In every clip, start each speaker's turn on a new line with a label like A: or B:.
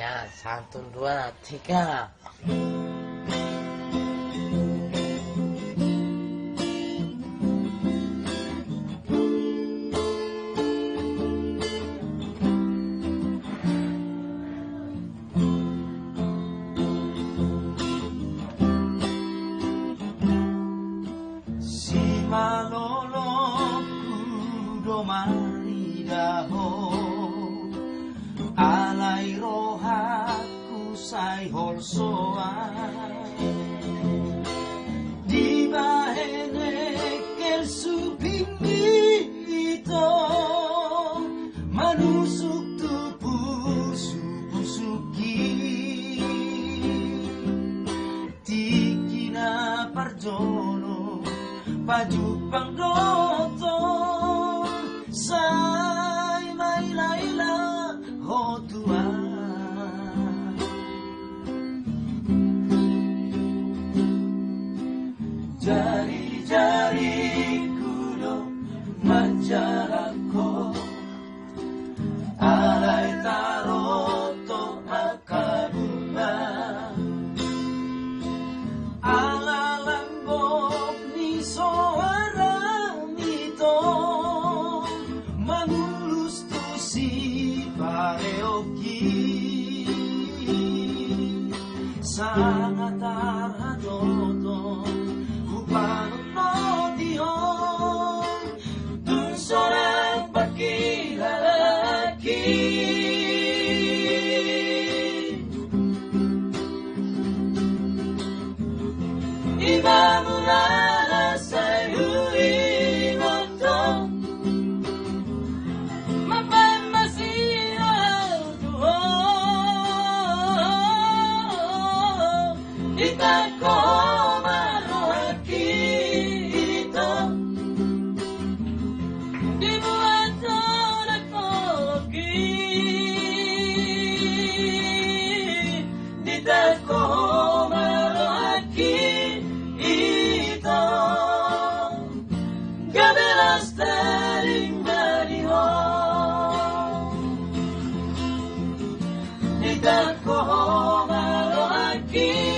A: Ya, 1, 2, 3.
B: Si malolok kudo maridaho alay rohaku say holsoa di bahenekel supingito manusuk tupu subusuki tikina parjono pajupang doto say may layla hotua jari-jari kudo manjarako alay taroto akabunga alalambok ni soaramito mangulus tu si pareoki sangat tarhatoto kupanot no dion dun sorang pakilalaki iba mula sa iuinoto mapamasira tuho itako marohakito di buwato nagpogi ditako marohakito gabelas taring baliho ditako marohakito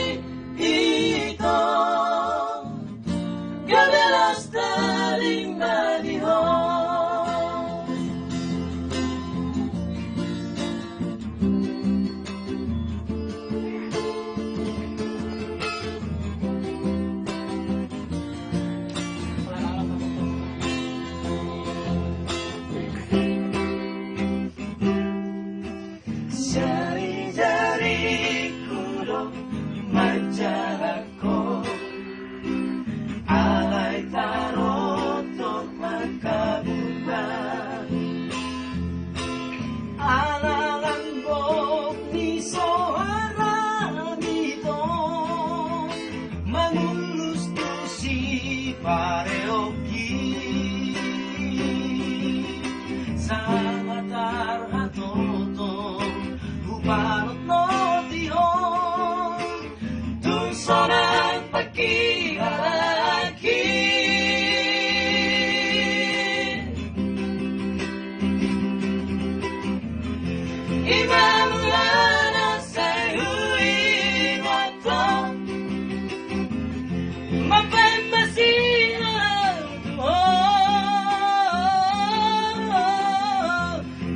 B: gabelas taring baliho jari-jari kudo manjarako alay taroto makabunga alalambok ni soharamito mangulus tu si pareoki sangat tarhatoto kupanot no dion dun sorang pakilalaki iba mula sa iuinoto mapamasira tuho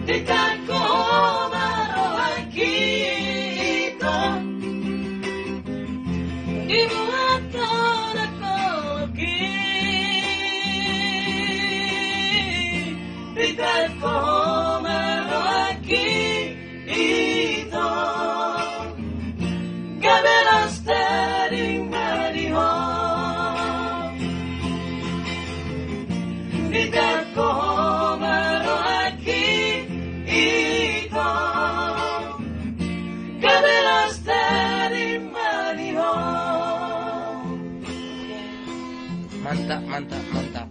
B: ditako marohakito di buwato nagpogi ditako marohakito gabelas taring baliho ditako marohakito gabelas taring baliho.
A: Mantap, mantap, mantap.